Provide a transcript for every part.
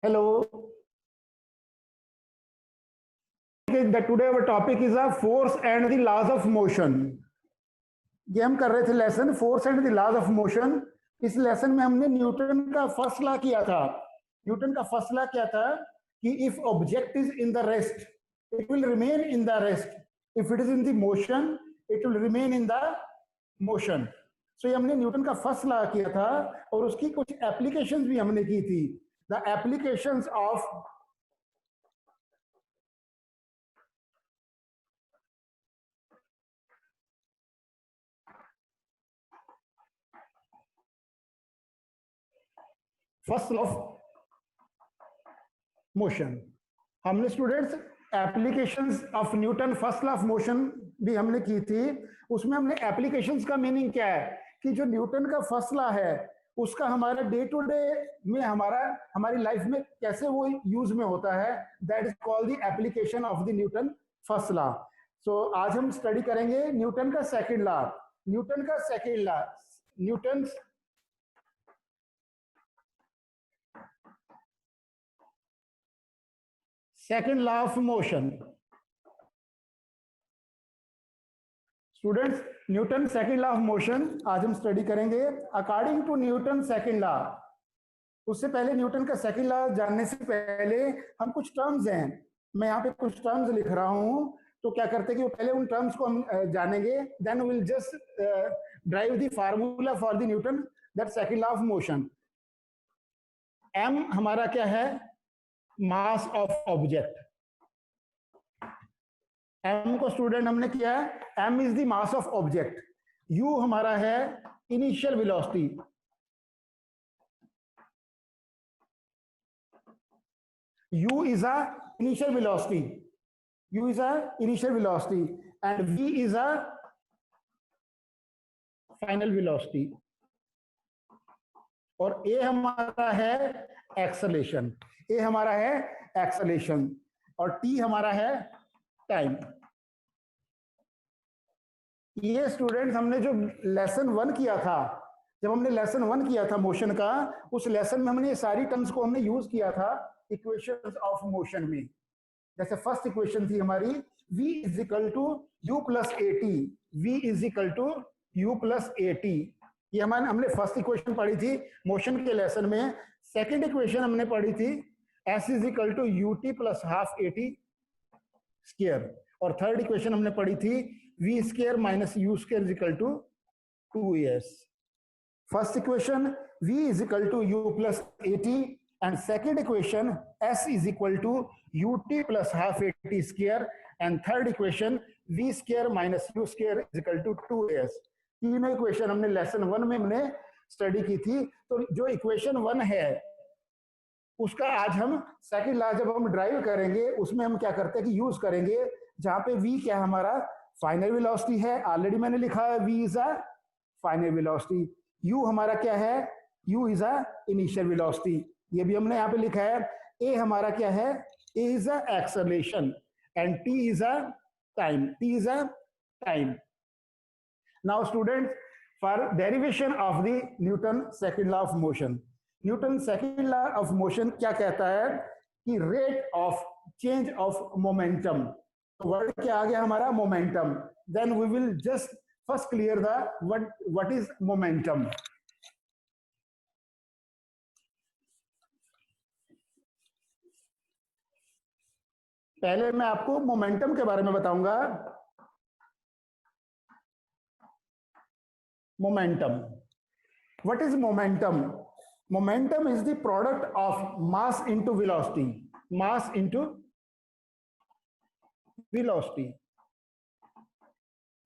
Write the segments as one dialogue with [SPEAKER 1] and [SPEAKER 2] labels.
[SPEAKER 1] Hello. Today our topic is a force and the laws of motion. ये हम कर रहे थे lesson force and the laws of motion. इस lesson में हमने न्यूटन का फर्स्ट लॉ किया था। न्यूटन का फर्स्ट लॉ क्या था कि if object is in the rest it will remain in the rest, if it is in the motion it will remain in the motion. So ये हमने Newton का first law किया था और उसकी कुछ एप्लीकेशंस भी हमने की थी। The applications of first law of motion. हमने students applications of Newton first law of motion भी हमने की थी। उसमें हमने एप्लीकेशंस का मीनिंग क्या है कि जो न्यूटन का फर्स्ट लॉ है उसका हमारा डे टू डे में हमारी लाइफ में कैसे वो यूज में होता है, that is called the application of the Newton first law. So आज हम स्टडी करेंगे न्यूटन का सेकंड लॉ। न्यूटन का second law, Newton second law of motion. Students Newton second law of motion आज हम स्टडी करेंगे। According to Newton second law, उससे पहले न्यूटन का सेकंड लॉ जानने से पहले हम कुछ टर्म्स हैं, मैं यहाँ पे कुछ टर्म्स लिख रहा हूँ। तो क्या करते हैं कि पहले उन टर्म्स को हम जानेंगे, then will just drive the formula for the Newton that second law of motion. M हमारा क्या है, मास ऑफ ऑब्जेक्ट। एम को स्टूडेंट हमने किया है, M is the mass of object. U हमारा है initial velocity, u is a initial velocity, u is a initial velocity and v is a final velocity, और a हमारा है acceleration, a हमारा है एक्सेलरेशन और t हमारा है टाइम। ये स्टूडेंट्स हमने जो लेसन 1 किया था, जब हमने लेसन 1 किया था मोशन का, उस लेसन में हमने ये सारी टर्म्स को हमने यूज किया था इक्वेशंस ऑफ मोशन में। जैसे फर्स्ट इक्वेशन थी हमारी v is equal to you plus A T, v is equal to you plus A T. ये हमने फर्स्ट इक्वेशन पढ़ी थी मोशन के लेसन में। सेकंड इक्वेशन हमने पढ़ी थी s is equal to U T plus half A T square, और थर्ड इक्वेशन हमने पढ़ी थी v square minus U square is equal to 2s। First equation v is equal to you plus A T and second equation s is equal to ut plus half at square, and third equation v square minus u square is equal to 2s। तीनों equation हमने lesson 1 में हमने study की थी। तो जो equation 1 है उसका आज हम सेकंड लॉ जब हम ड्राइव करेंगे उसमें हम क्या करते हैं कि यूज करेंगे, जहां पे v क्या हमारा फाइनल वेलोसिटी है, ऑलरेडी मैंने लिखा है v is a final velocity. u हमारा क्या है, u is a initial velocity, ये भी हमने यहाँ पे लिखा है। ए हमारा क्या है, a is a acceleration and t is a time, t is a time. Now students for derivation of the Newton second law of motion, Newton second law of motion क्या कहता है कि rate of change of momentum. तो word क्या आ गया हमारा, momentum. Then we will just first clear the what is momentum. पहले मैं आपको मोमेंटम के बारे में बताऊंगा। Momentum, what is momentum? Momentum is the product of mass into velocity, mass into velocity,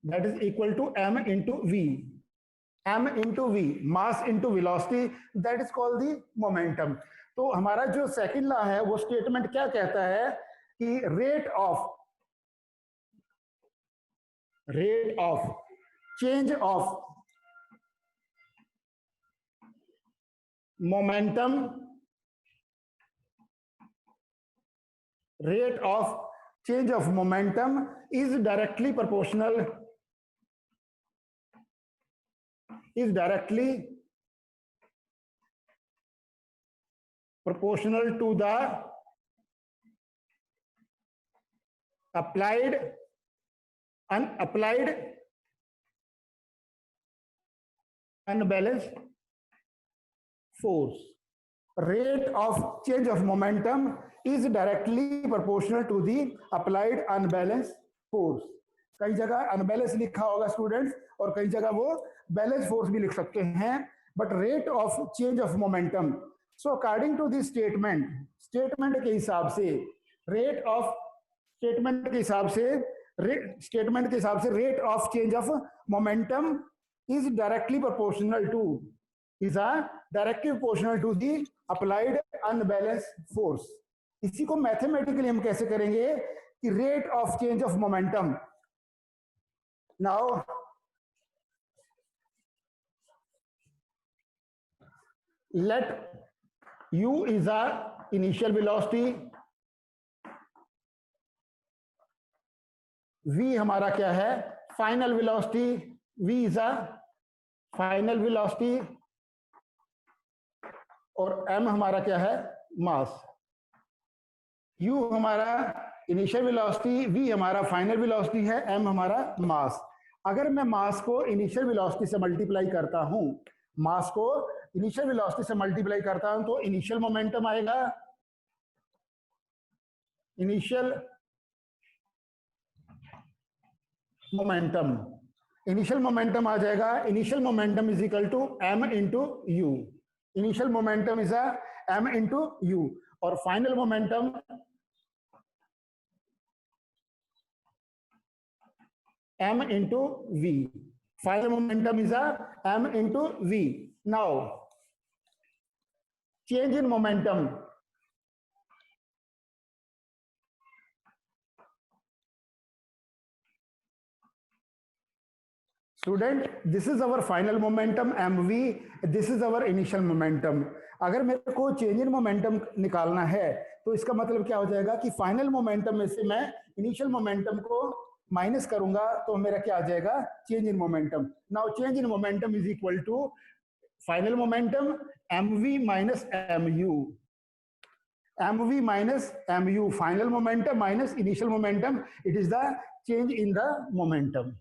[SPEAKER 1] that is equal to m into v, m into v, mass into velocity, that is called the momentum. तो हमारा जो second law है वो statement क्या कहता है कि rate of change of momentum, rate of change of momentum is directly proportional proportional to the applied unbalanced force. Rate of change of momentum is directly proportional to the applied unbalanced force. कई जगह unbalance लिखा होगा students, और कई जगह वो balance force भी लिख सकते हैं, but rate of change of momentum. So according to this statement के हिसाब से रेट ऑफ स्टेटमेंट के हिसाब से rate of change of momentum is directly proportional to the applied unbalanced force. इसी को मैथमेटिकली हम कैसे करेंगे कि rate of change of momentum. Now let u is a initial velocity, v हमारा क्या है final velocity, v is a final velocity, और m हमारा क्या है मास. u हमारा इनिशियल वेलोसिटी, v हमारा फाइनल वेलोसिटी है, m हमारा मास. अगर मैं मास को इनिशियल वेलोसिटी से मल्टीप्लाई करता हूं, तो इनिशियल मोमेंटम आएगा, इनिशियल मोमेंटम आ जाएगा. Initial momentum is equal to m into u. Initial momentum is m into u, और final momentum m into v. Final momentum is m into v. Now change in momentum. Student, this is our final momentum mv, this is our initial momentum. अगर मेरे को change in momentum निकालना है तो इसका मतलब क्या हो जाएगा कि फाइनल मोमेंटम में से मैं इनिशियल मोमेंटम को माइनस करूंगा तो मेरा क्या आ जाएगा change in momentum. Now change in momentum is equal to final momentum mv minus mu, final momentum minus initial momentum, it is the change in the momentum.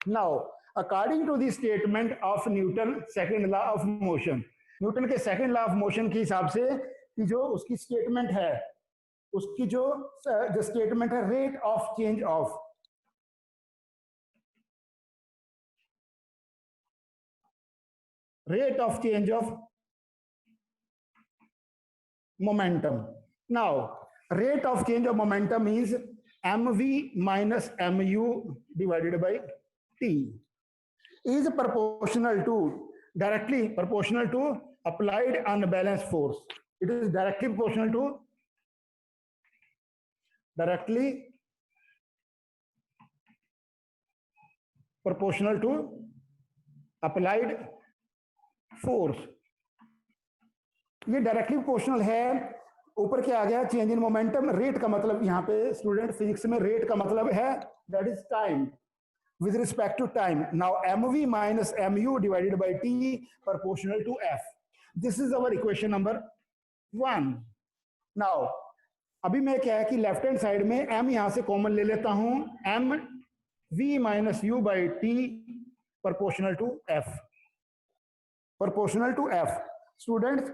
[SPEAKER 1] Now, according to the statement of Newton second law of motion, Newton के second law of motion के हिसाब से कि जो उसकी statement है, उसकी जो स्टेटमेंट है rate of change of momentum. Now, rate of change of momentum is mv minus mu divided by t is directly proportional to applied unbalanced force. It is directly proportional to applied force. ये directly proportional है. ऊपर क्या आ गया change in momentum. Rate का मतलब यहाँ पे स्टूडेंट फिजिक्स में रेट का मतलब है that is time, with respect to time. Now mv minus mu divided by t proportional to f. This is our equation number 1. Now अभी मैं क्या है कि लेफ्ट हैंड साइड में m यहां से कॉमन ले लेता हूं, m v minus u by t proportional to f. Students,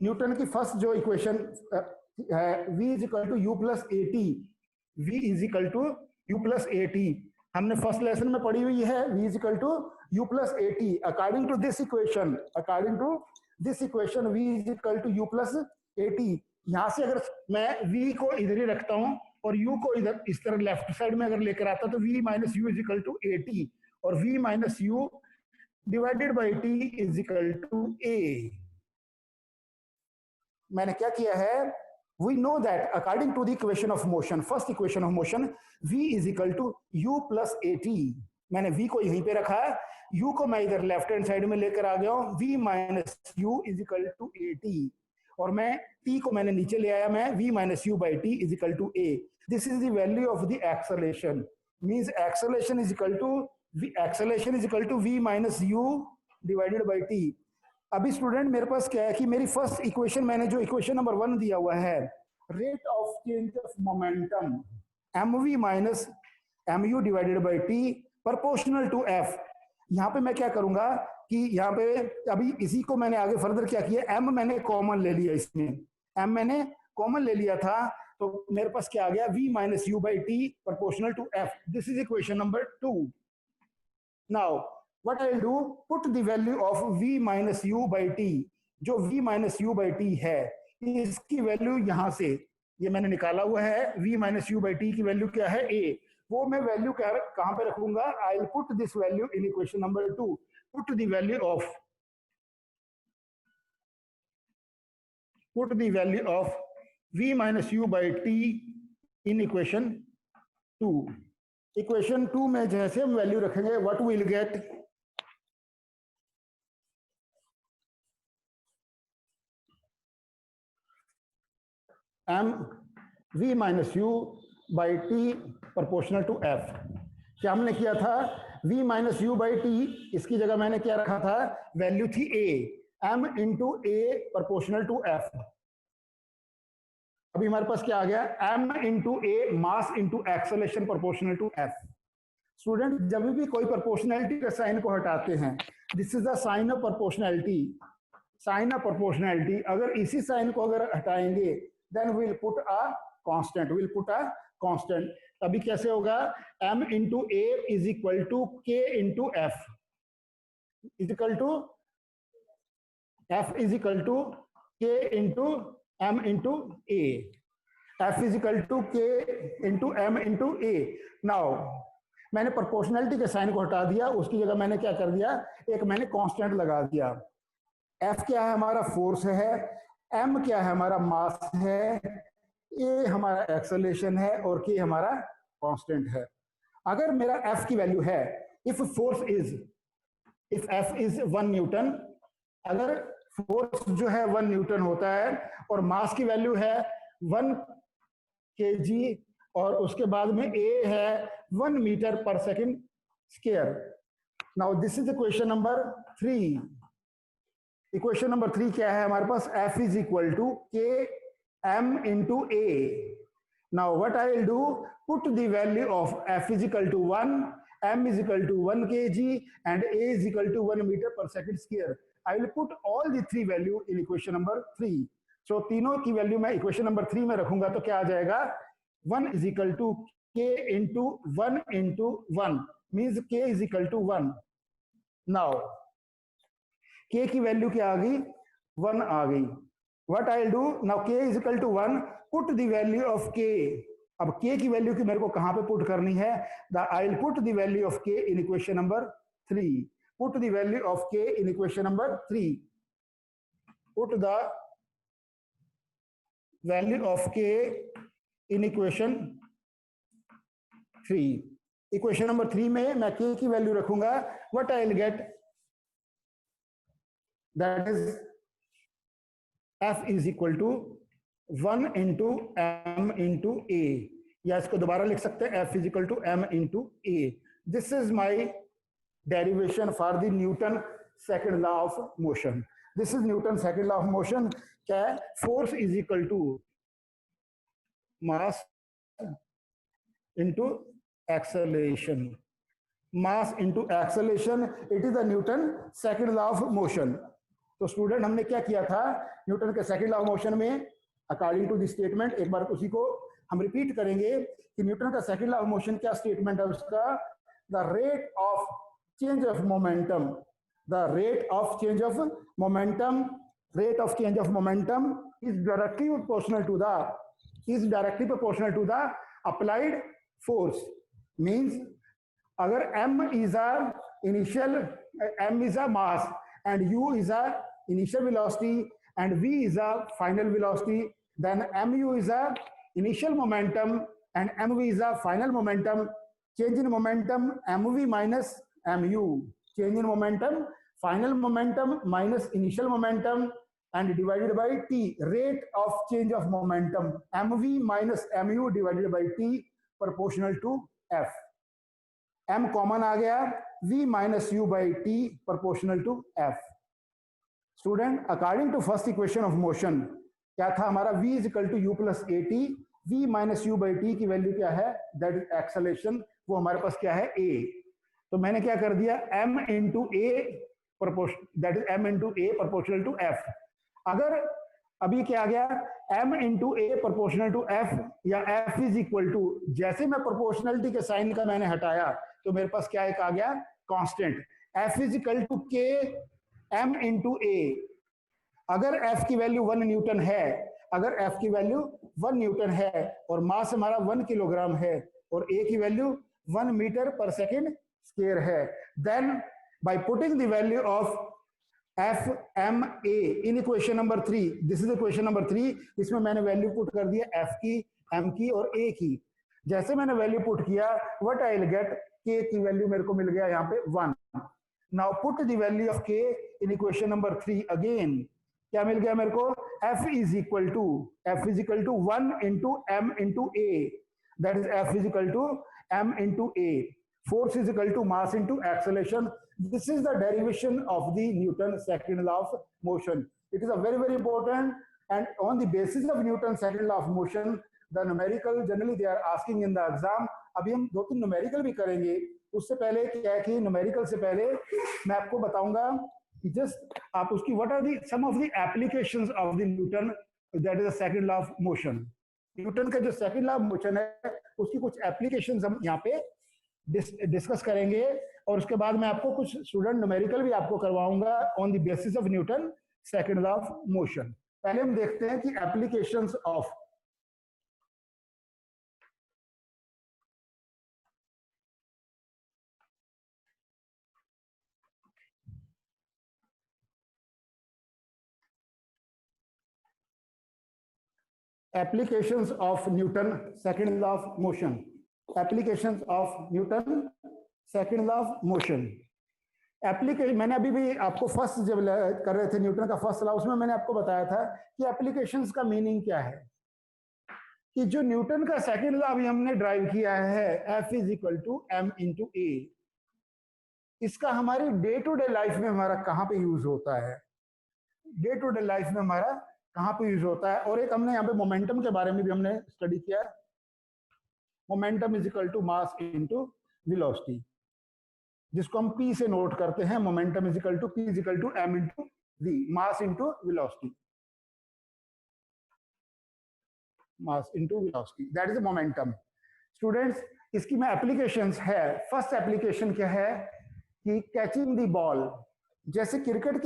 [SPEAKER 1] Newton की फर्स्ट जो इक्वेशन है v is equal to u plus A T, v is equal to u plus A T, हमने first lesson में पढ़ी हुई है v is equal to u plus A T. According to this equation v is equal to u plus A T. यहां से अगर मैं v को इधर ही रखता हूं और u को इधर इस तरह लेफ्ट साइड में अगर लेकर आता तो v minus U is equal to A T, और v minus U divided by t is equal to a. मैंने क्या किया है, we know that according to the equation of motion, first equation of motion, v is equal to u plus at. मैंने v को यहीं पे रखा है, u को मैं इधर लेफ्ट हैंड साइड में लेकर आ गया हूं, v minus u is equal to at, और मैं t को मैंने नीचे ले आया, मैं v minus u by t is equal to a. This is the value of the acceleration, means acceleration is equal to v minus u divided by t. अभी student मेरे पास क्या है कि मेरी फर्स्ट इक्वेशन, मैंने जो इक्वेशन नंबर 1 दिया हुआ है, rate of change of momentum mv minus mu divided by t proportional to f। यहाँ पे मैं क्या करूंगा कि यहाँ पे अभी इसी को मैंने आगे फर्दर क्या किया, m मैंने कॉमन ले लिया, इसमें m मैंने कॉमन ले लिया था, तो मेरे पास क्या आ गया, v minus you by T proportional to f। This is equation number 2। Now what I'll do, put the value of v minus u by t, जो v minus u by t है, इसकी वैल्यू यहां से ये मैंने निकाला हुआ है, v minus u by t की वैल्यू क्या है, a, वो मैं वैल्यू कहां पे रखूंगा, I'll put this value in equation number 2, put the value of v minus u by t in equation 2। Equation 2 में जैसे हम वैल्यू रखेंगे, what we'll get, m v minus you by T proportional to f। क्या हमने किया था, v minus you by T, इसकी जगह मैंने क्या रखा था, वैल्यू थी a, m into A proportional to f। अभी हमारे पास क्या आ गया, m into A mass into acceleration proportional to f। Student जब भी कोई प्रोपोर्शनैलिटी के साइन को हटाते हैं, this is the sign of proportionality, sign of proportionality, अगर इसी साइन को अगर हटाएंगे, then we'll put a constant, we'll put a constant। अभी कैसे होगा, m into a is equal to k into f, is equal to f is equal to k into m into a, f is equal to k into m into a। now मैंने proportionality के sign को हटा दिया, उसकी जगह मैंने क्या कर दिया, एक मैंने कांस्टेंट लगा दिया। f क्या है, हमारा फोर्स है, m क्या है, हमारा मास है, a हमारा एक्सेलरेशन है, और k हमारा कांस्टेंट है। अगर मेरा f की वैल्यू है, इफ f इज 1 न्यूटन, अगर फोर्स जो है 1 न्यूटन होता है और मास की वैल्यू है 1 kg, और उसके बाद में a है 1 मीटर पर second square. Now this is equation number 3। Equation number 3 क्या है हमारे पास, f is equal to k m into a. Now what I will do, put the value of f is equal to 1, m is equal to 1 kg and a is equal to 1 metre per second square. I will put all the 3 value in equation number 3। सो तीनों की value मैं equation number 3 में रखूंगा, तो क्या आ जाएगा, 1 is equal to k into 1 into 1 means k is equal to 1। Now k की वैल्यू क्या आ गई, 1 आ गई। What I will do, now k is equal to 1, put the value of k। अब k की वैल्यू की मेरे को कहां पे पुट करनी है, I will put the value of k in equation number 3। Put the value of k in equation number 3। Put the value of k in equation 3। Equation number 3 में मैं k की वैल्यू रखूंगा, what I will gate, that is f is equal to 1 into m into a, या इसको दोबारा लिख सकते हैं, f is equal to m into a। This is my derivation for the Newton second law of motion। This is Newton second law of motion। क्या है, force is equal to mass into acceleration, mass into acceleration, it is the Newton second law of motion। तो student हमने क्या किया था, Newton के second law of motion में according to the statement, एक बार उसी को हम रिपीट करेंगे कि न्यूटन का सेकंड लॉ ऑफ मोशन क्या स्टेटमेंट है उसका, the rate of change of momentum, the rate of change of momentum, rate of change of momentum is directly proportional to the applied force. Means अगर m is a initial, m is a mass and u is a initial velocity and v is a final velocity, then mu is a initial momentum and mv is a final momentum। change in momentum mv minus mu, change in momentum final momentum minus initial momentum and divided by t, rate of change of momentum mv minus mu divided by t proportional to f। m common आ गया, v minus you by T proportional to f। Student, according to first equation of motion क्या था हमारा, v is equal to you plus A t, v minus you by t की value क्या है, that is acceleration, वो हमारे पास क्या है a। तो मैंने क्या कर दिया, m into A proportion, that is m into A proportional to f। अगर अभी क्या आ गया, m into A proportional to f, या f इज इक्वल टू, जैसे मैं प्रोपोर्शनलिटी के साइन का मैंने हटाया तो मेरे पास क्या एक आ गया, constant, f is equal to k m into a. अगर f की वैल्यू 1 न्यूटन है, अगर f की वैल्यू 1 न्यूटन है और मास हमारा 1 किलोग्राम है और a की वैल्यू 1 मीटर पर सेकेंड स्क्वायर है, then by putting the value of F M A in equation number 3, this is equation number 3, इसमें मैंने वैल्यू पुट कर दिया f की, m की और a की। जैसे मैंने वैल्यू पुट किया, what I will get, k की वैल्यू मेरे को मिल गया यहाँ पे 1। Now put the value of k in equation number 3 again, क्या मिल गया मेरे को, f is equal to 1 into m into A, that is f is equal to m into A, force is equal to mass into acceleration. This is the derivation of the Newton's second law of motion. It is a very, very important, and on the basis of Newton's second law of motion, the numerical generally they are asking in the exam. अभी हम 2-3 numerical भी करेंगे, उससे पहले क्या है कि numerical से पहले मैं आपको बताऊंगा कि just आप उसकी what are the some of the applications of the Newton, that is the second law of motion. Newton का जो second law of motion है उसकी कुछ applications हम यहाँ पे डिस्कस करेंगे, और उसके बाद मैं आपको कुछ स्टूडेंट न्यूमेरिकल भी आपको करवाऊंगा on the basis of Newton second law of motion. पहले हम देखते हैं कि applications of applications of Newton second law of motion, applications of Newton second law of motion। Application मैंने अभी भी आपको फर्स्ट जब कर रहे थे न्यूटन का फर्स्ट लॉ, उसमें मैंने आपको बताया था कि एप्लीकेशंस का मीनिंग क्या है, कि जो न्यूटन का सेकंड लॉ अभी हमने ड्राइव किया है F is equal to m into a, इसका हमारी डे टू डे लाइफ में हमारा कहाँ पे यूज होता है, डे टू डे लाइफ में हमारा कहाँ पे यूज होता है। और एक हमने यहाँ पे मोमेंटम के बारे में भी हमने स्टडी किया, momentum is equal to mass into velocity, जिसको हम P से नोट करते हैं, momentum is equal to P is equal to m into v, mass into velocity, mass into velocity, that is momentum. Students, इसकी में applications है, first application क्या है कि कैचिंग द बॉल। जैसे क्रिकेट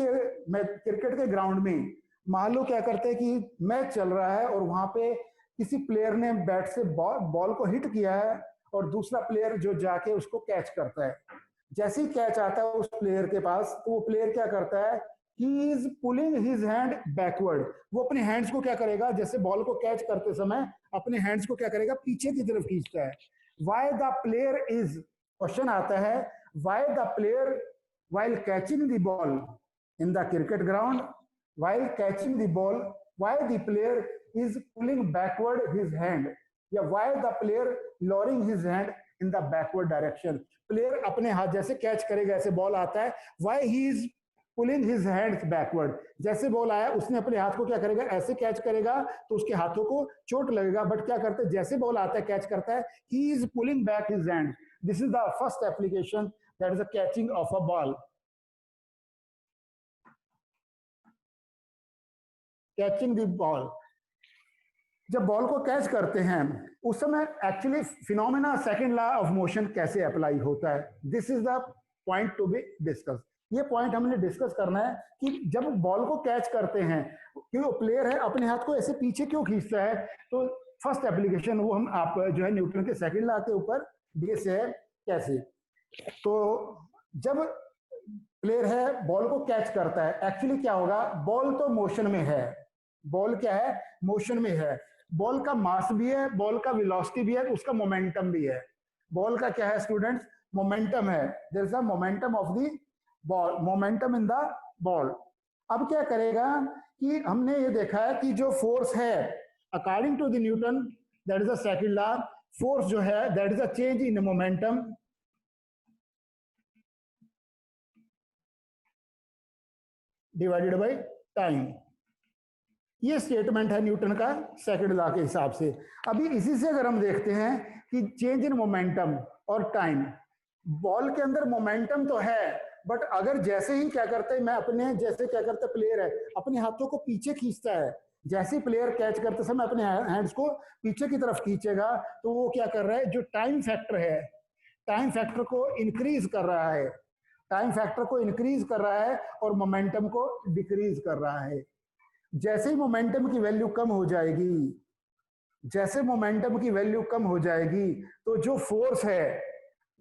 [SPEAKER 1] के ग्राउंड में मान लो क्या करते हैं कि मैच चल रहा है और वहां पे किसी प्लेयर ने बैट से बॉल को हिट किया है और दूसरा प्लेयर जो जाके उसको कैच करता है, जैसे ही कैच आता है उस प्लेयर के पास, तो वो प्लेयर क्या करता है, he is pulling his hand backward, वो अपने हैंड्स को क्या करेगा, जैसे बॉल को कैच करते समय अपने हैंड्स को क्या करेगा, पीछे की तरफ खींचता है। Why the player is, question आता है, why the player while catching the ball in the cricket ground, while catching the ball, why the player is pulling backward his hand, या why the player lowering his hand in the backward direction, player अपने हाथ जैसे catch करेगा, ऐसे ball आता है, why he is pulling his hands backward, जैसे ball आया उसने अपने हाथ को क्या करेगा, ऐसे कैच करेगा तो उसके हाथों को चोट लगेगा, बट क्या करते हैं, जैसे बॉल आता है कैच करता है, he is pulling back his hand। This is the first application, that is the catching of a ball, catching the ball. जब बॉल को कैच करते हैं उस समय actually phenomena second law of motion कैसे अप्लाई होता है, this is the point to be discuss. ये पॉइंट हमने डिस्कस करना है कि जब बॉल को कैच करते हैं, कि वो प्लेयर है अपने हाथ को ऐसे पीछे क्यों खींचता है, तो फर्स्ट एप्लीकेशन वो हम आप जो है न्यूटन के सेकंड लॉ के ऊपर बेस है कैसे। तो जब प्लेयर है बॉल को कैच करता है, एक्चुअली क्या होगा, बॉल तो मोशन में है, बॉल क्या है, मोशन में है, बॉल का मास भी है, बॉल का वेलोसिटी भी है, उसका मोमेंटम भी है। बॉल का क्या है स्टूडेंट्स, मोमेंटम है, there is a momentum of the ball, momentum in the ball. अब क्या करेगा कि हमने ये देखा है कि जो फोर्स है according to the Newton, that is the second law, force जो है that is a change in momentum divided by time. ये स्टेटमेंट है न्यूटन का सेकंड लॉ के हिसाब से। अभी इसी से अगर हम देखते हैं कि चेंज इन मोमेंटम और टाइम, बॉल के अंदर मोमेंटम तो है, बट अगर जैसे ही क्या करते हैं, मैं अपने जैसे क्या करता है, प्लेयर है अपने हाथों को पीछे खींचता है, जैसे ही प्लेयर कैच करते समय अपने हैंड्स को पीछे की तरफ खींचेगा, तो वो क्या कर रहा है, जो टाइम फैक्टर है, टाइम फैक्टर को इंक्रीज कर रहा है, टाइम फैक्टर को इंक्रीज कर रहा है और मोमेंटम को डिक्रीज कर रहा है। जैसे ही मोमेंटम की वैल्यू कम हो जाएगी, जैसे मोमेंटम की वैल्यू कम हो जाएगी, तो जो फोर्स है,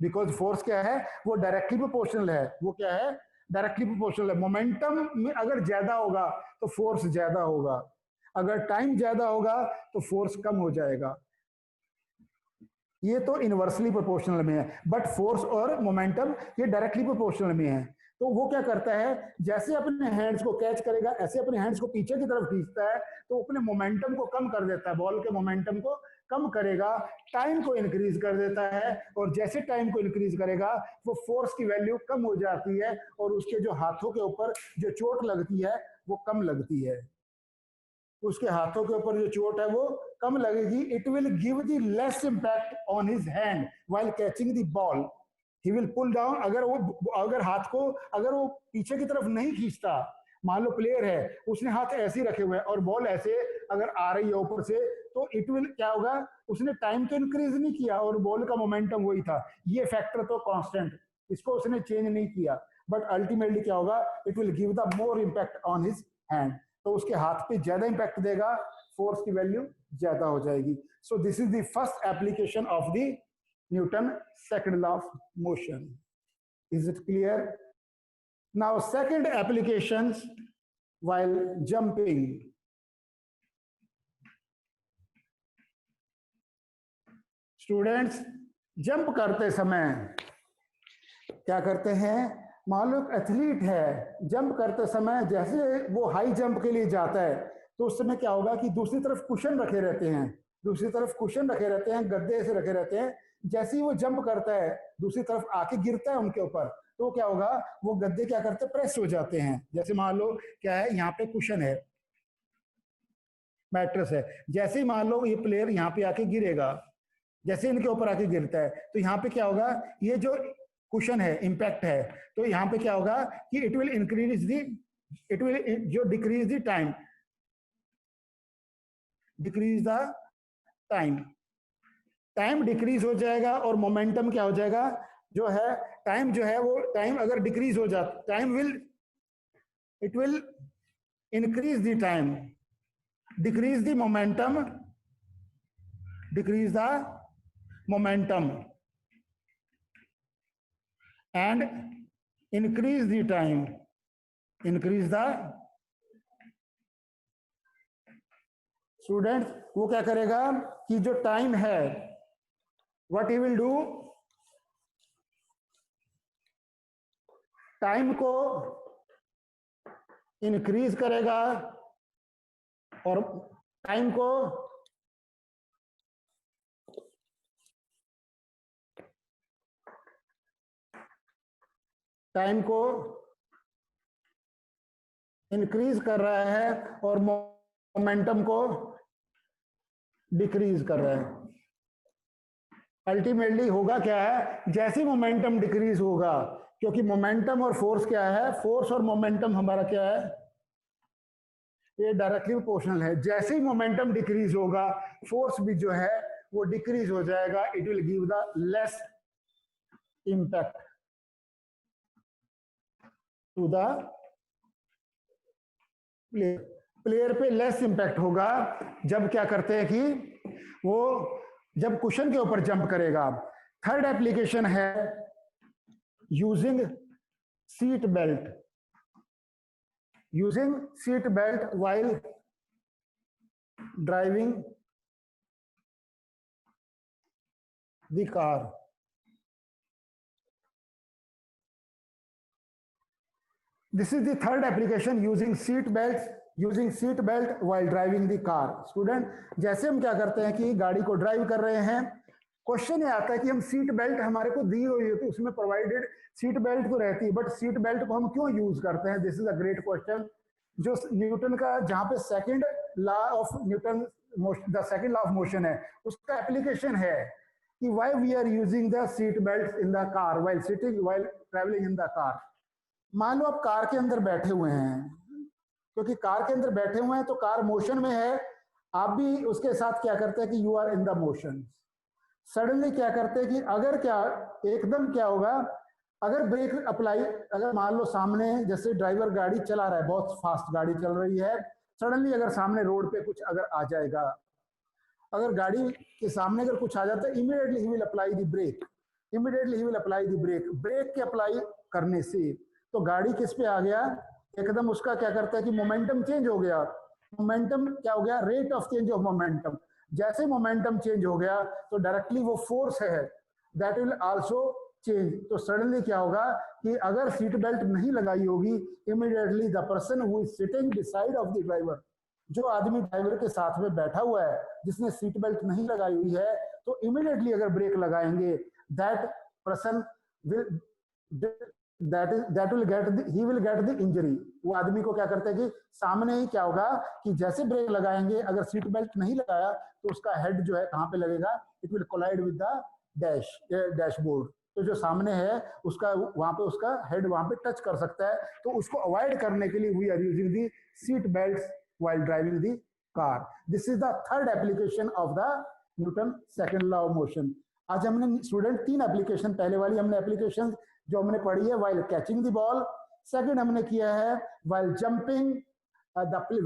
[SPEAKER 1] बिकॉज फोर्स क्या है, वो डायरेक्टली प्रोपोर्शनल है, वो क्या है, डायरेक्टली प्रोपोर्शनल है। मोमेंटम में अगर ज्यादा होगा तो फोर्स ज्यादा होगा, अगर टाइम ज्यादा होगा तो फोर्स कम हो जाएगा। ये तो इनवर्सली प्रोपोर्शनल में है, बट फोर्स और मोमेंटम ये डायरेक्टली प्रोपोर्शनल में है। तो वो क्या करता है, जैसे अपने हैंड्स को कैच करेगा, ऐसे अपने हैंड्स को पीछे की तरफ खींचता है, तो अपने मोमेंटम को कम कर देता है, बॉल के मोमेंटम को कम करेगा, टाइम को इंक्रीज कर देता है, और जैसे टाइम को इंक्रीज करेगा वो फोर्स की वैल्यू कम हो जाती है, और उसके जो हाथों के ऊपर जो चोट लगती है वो कम लगती है, उसके हाथों के ऊपर जो चोट है वो कम लगेगी। It will give the less impact on his hand while catching the ball, he will pull down. अगर हाथ को अगर वो पीछे की तरफ नहीं खींचता, मान लो प्लेयर है उसने हाथ ऐसे रखे हुए हैं और बॉल ऐसे अगर आ रही है ऊपर से, तो इट विल क्या होगा, उसने टाइम तो इंक्रीज नहीं किया और बॉल का मोमेंटम वही था, ये फैक्टर तो कांस्टेंट, इसको उसने चेंज नहीं किया, बट अल्टीमेटली क्या होगा, it will give the more impact on his hand, तो उसके हाथ पे ज्यादा इंपैक्ट देगा, फोर्स की वैल्यू ज्यादा हो जाएगी। So this is the first application of the Newton second law of motion. Is it clear? Now second applications while jumping. Students jump करते समय क्या करते हैं, मान लो एथलीट है, जंप करते समय जैसे वो हाई जंप के लिए जाता है, तो उस समय क्या होगा कि दूसरी तरफ कुशन रखे रहते हैं, दूसरी तरफ कुशन रखे रहते हैं, गद्दे ऐसे रखे रहते हैं, जैसे ही वो जंप करता है दूसरी तरफ आके गिरता है उनके ऊपर, तो क्या होगा, वो गद्दे क्या करते हैं, प्रेस हो जाते हैं। जैसे मान लो क्या है, यहाँ पे कुशन है, मैट्रेस है, जैसे ही मान लो ये प्लेयर यहाँ पे आके गिरेगा, जैसे इनके ऊपर आके गिरता है, तो यहाँ पे क्या होगा, ये जो कुशन है, इंपैक्ट है, तो यहाँ पे क्या होगा कि it will increase the, it will जो decrease the time, decrease the time, time decrease हो जाएगा और मोमेंटम क्या हो जाएगा, जो है टाइम जो है वो टाइम अगर डिक्रीज हो जाता, time will, it will increase the time, decrease the momentum, decrease the momentum and increase the time, increase the students, वो क्या करेगा कि जो टाइम है, what he will do, time को इंक्रीज करेगा और टाइम को इंक्रीज कर रहा है और मोमेंटम को डिक्रीज कर रहा है। अल्टीमेटली होगा क्या है, जैसे मोमेंटम डिक्रीज होगा, क्योंकि मोमेंटम और फोर्स क्या है, फोर्स और मोमेंटम हमारा क्या है, ये डायरेक्टली प्रोपोर्शनल है, जैसे ही मोमेंटम डिक्रीज होगा फोर्स भी जो है वो डिक्रीज हो जाएगा, it will give the less impact to the player पे लेस इंपैक्ट होगा जब क्या करते हैं कि वो जब कुशन के ऊपर जंप करेगा। थर्ड एप्लीकेशन है using seat belt, using seat belt while driving the car. This is the third application, using seat belt while driving the car. Student जैसे हम क्या करते हैं कि गाड़ी को ड्राइव कर रहे हैं, क्वेश्चन ये आता है कि हम सीट बेल्ट हमारे को दी हुई होती है, उसमें प्रोवाइडेड सीट बेल्ट तो रहती है, बट सीट बेल्ट को हम क्यों यूज करते हैं, this is a great question. जो न्यूटन का जहां पे second law of Newton motion, the second law of motion है, उसका एप्लीकेशन है कि why we are using the seat belt in the car while sitting while travelling in the car. मान लो आप कार के अंदर बैठे हुए हैं, क्योंकि कार के अंदर बैठे हुए हैं तो कार मोशन में है, आप भी उसके साथ क्या करते हैं कि you are in the motion. Suddenly क्या करते हैं कि अगर क्या एकदम क्या होगा, अगर ब्रेक अप्लाई, अगर मान लो सामने जैसे ड्राइवर गाड़ी चला रहा है, बहुत फास्ट गाड़ी चल रही है, सडनली अगर सामने रोड पे कुछ अगर आ जाएगा, अगर गाड़ी के सामने अगर कुछ आ जाता है, immediately he will apply the brake, immediately he will apply the brake. Brake के अप्लाई करने से तो गाड़ी किस पे आ गया, एकदम उसका क्या करता है कि मोमेंटम चेंज हो गया। मोमेंटम क्या हो गया, rate of change of momentum. जैसे मोमेंटम चेंज हो गया तो डायरेक्टली वो फोर्स है दैट विल आल्सो चेंज। तो सडनली क्या होगा कि अगर सीट बेल्ट नहीं लगाई होगी, immediately the person who is sitting beside of the driver, जो आदमी ड्राइवर के साथ में बैठा हुआ है जिसने सीट बेल्ट नहीं लगाई हुई है, तो इमीडिएटली अगर ब्रेक लगाएंगे, that person will that will get he will get the injury. वो आदमी को क्या करता है कि सामने ही क्या होगा कि जैसे ब्रेक लगाएंगे, अगर सीट बेल्ट नहीं लगाया तो उसका हेड जो है कहां पे लगेगा, it will collide with the dashboard. तो जो सामने है उसका वहां पे उसका हेड वहां पे टच कर सकता है। तो उसको अवॉइड करने के लिए we are using the seat belt while driving the car. This is the third application of the Newton second law of motion. आज हमने स्टूडेंट 3 एप्लीकेशन, पहले वाली हमने एप्लीकेशन जो हमने पढ़ी है while catching the ball, second हमने किया है while jumping,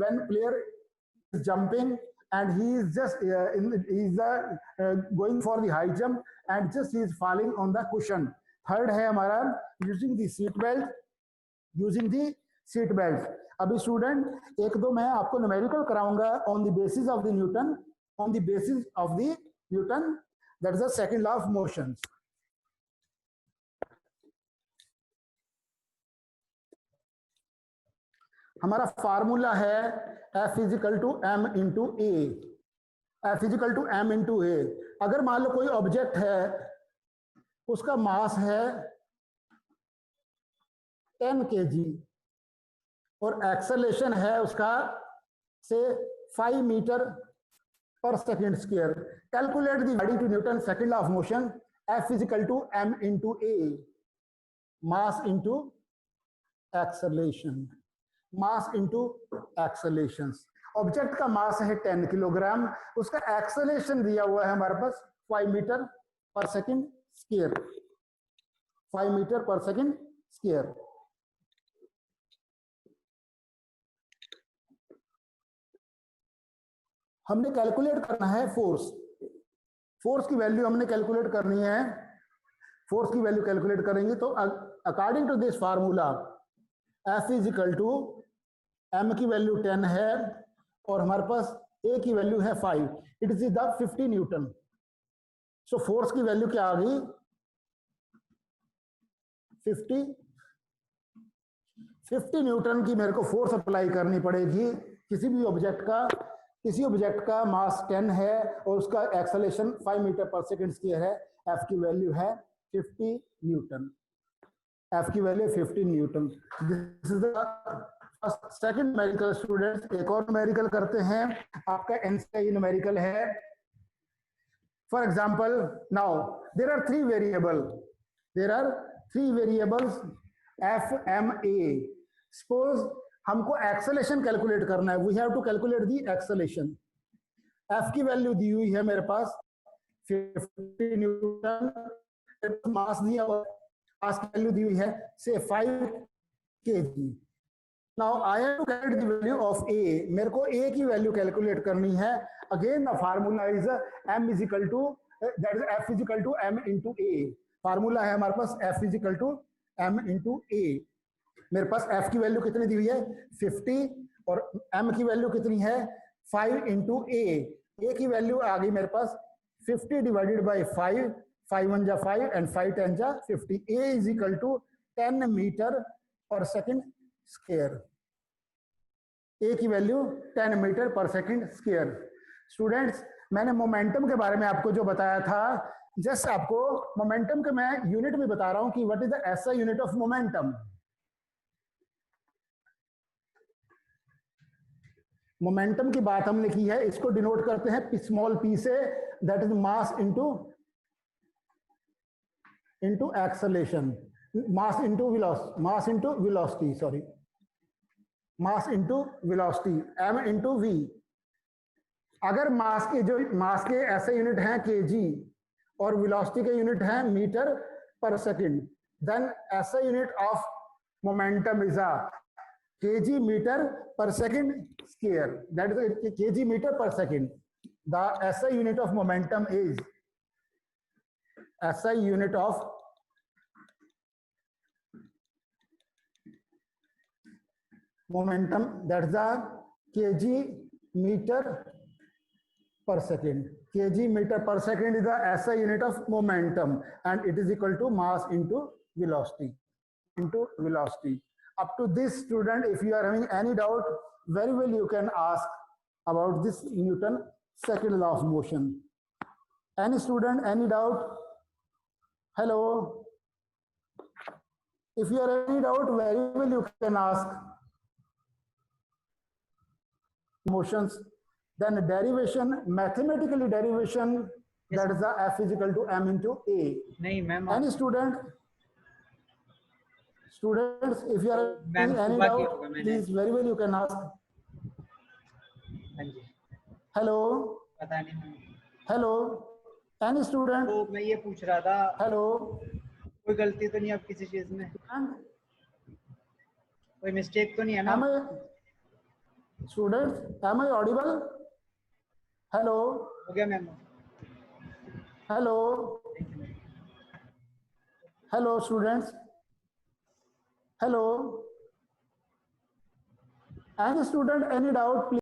[SPEAKER 1] when player is jumping and he is just going for the high jump and just he is falling on the cushion. Third है हमारा using the seat belt, using the seat belt. अभी student एक दो मैं आपको numerical कराऊंगा on the basis of the Newton, on the basis of the Newton, that is the second law of motion. हमारा formula है F is equal to m into a, F is equal to m into a. अगर मान लो कोई object है, उसका मास है 10 kg और acceleration है उसका से 5 मीटर पर second square, calculate the body to Newton second law of motion. F is equal to m into A, mass into acceleration, mass into acceleration. Object का मास है 10 किलोग्राम, उसका एक्सेलरेशन दिया हुआ है हमारे पास 5 मीटर पर सेकेंड स्क्वायर, 5 मीटर पर सेकेंड स्क्वायर। हमने कैलकुलेट करना है फोर्स, फोर्स की वैल्यू हमने कैलकुलेट करनी है, फोर्स की वैल्यू कैलकुलेट करेंगे तो according to this formula F is equal to m की वैल्यू 10 है और हमारे पास a की वैल्यू है 5, it is the 50 Newton. So force की वैल्यू क्या आ गई 50 न्यूटन की मेरे को फोर्स अप्लाई करनी पड़ेगी किसी भी ऑब्जेक्ट का, किसी ऑब्जेक्ट का मास 10 है और उसका एक्सेलरेशन 5 मीटर पर सेकेंड स्क्वायर है, F की वैल्यू है 50 न्यूटन, F की value 50 Newton. This is the second numerical. Students एक और न्यूमेरिकल करते हैं, आपका एनसीआई न्यूमेरिकल है। For example now there are 3 variable, there are 3 variables F M A। Suppose हमको एक्सेलरेशन कैलकुलेट करना है, we have to calculate the acceleration. F की वैल्यू दी हुई है मेरे पास 50 न्यूटन, मास दिया हुआ, मास की वैल्यू दी हुई है से 5 kg। Now I have to calculate the value of A, मेरे को A की वैल्यू कैलकुलेट करनी है। Again the formula is m is equal to that is F is equal to m into A। Formula है हमारे पास F is equal to m into A। मेरे पास F की वैल्यू कितनी दी हुई है 50 और M की वैल्यू कितनी है 5 इंटू A। A की वैल्यू आ गई मेरे पास 50 डिवाइडेड बाई 5, 5 1 जा 5 एंड 5 10 जा 50। A is equal to 10 metre पर सेकेंड स्क्वायर। A की वैल्यू 10 मीटर पर सेकेंड स्क्वायर। स्टूडेंट्स मैंने मोमेंटम के बारे में आपको जो बताया था, जस्ट आपको मोमेंटम के मैं यूनिट में बता रहा हूं कि what is the SI unit of momentum. Momentum की बात हमने की है, इसको डिनोट करते हैं स्मॉल p से, that is mass into acceleration, mass into velocity, sorry, mass into velocity, m into v। अगर मास के ऐसे यूनिट हैं केजी और वेलोसिटी के यूनिट हैं मीटर पर सेकंड, देन ऐसा unit of momentum is a kg meter per second square, that is kg meter per second. The SI unit of momentum is SI unit of momentum, that's the kg meter per second. Kg meter per second is the SI unit of momentum, and it is equal to mass into velocity. Up to this, student, if you are having any doubt, very well you can ask about this Newton second law of motion. Any student, any doubt? Hello? If you have any doubt, very well you can ask. Motions, then derivation, mathematically derivation, yes, that is the F is equal to m into a.
[SPEAKER 2] नहीं ma'am,
[SPEAKER 1] Any student? Students, if you are having any doubt, please very well you can ask. Hello?
[SPEAKER 2] पता नहीं ma'am.
[SPEAKER 1] Hello? Any student?
[SPEAKER 2] तो मैं ये पूछ रहा था,
[SPEAKER 1] Hello?
[SPEAKER 2] कोई गलती तो नहीं आप किसी चीज में, कोई मिस्टेक तो नहीं है ना?
[SPEAKER 1] Am I, students, am I audible? Hello?
[SPEAKER 2] हो गया ma'am.
[SPEAKER 1] Hello? Hello students? Hello? Any student, any doubt, please?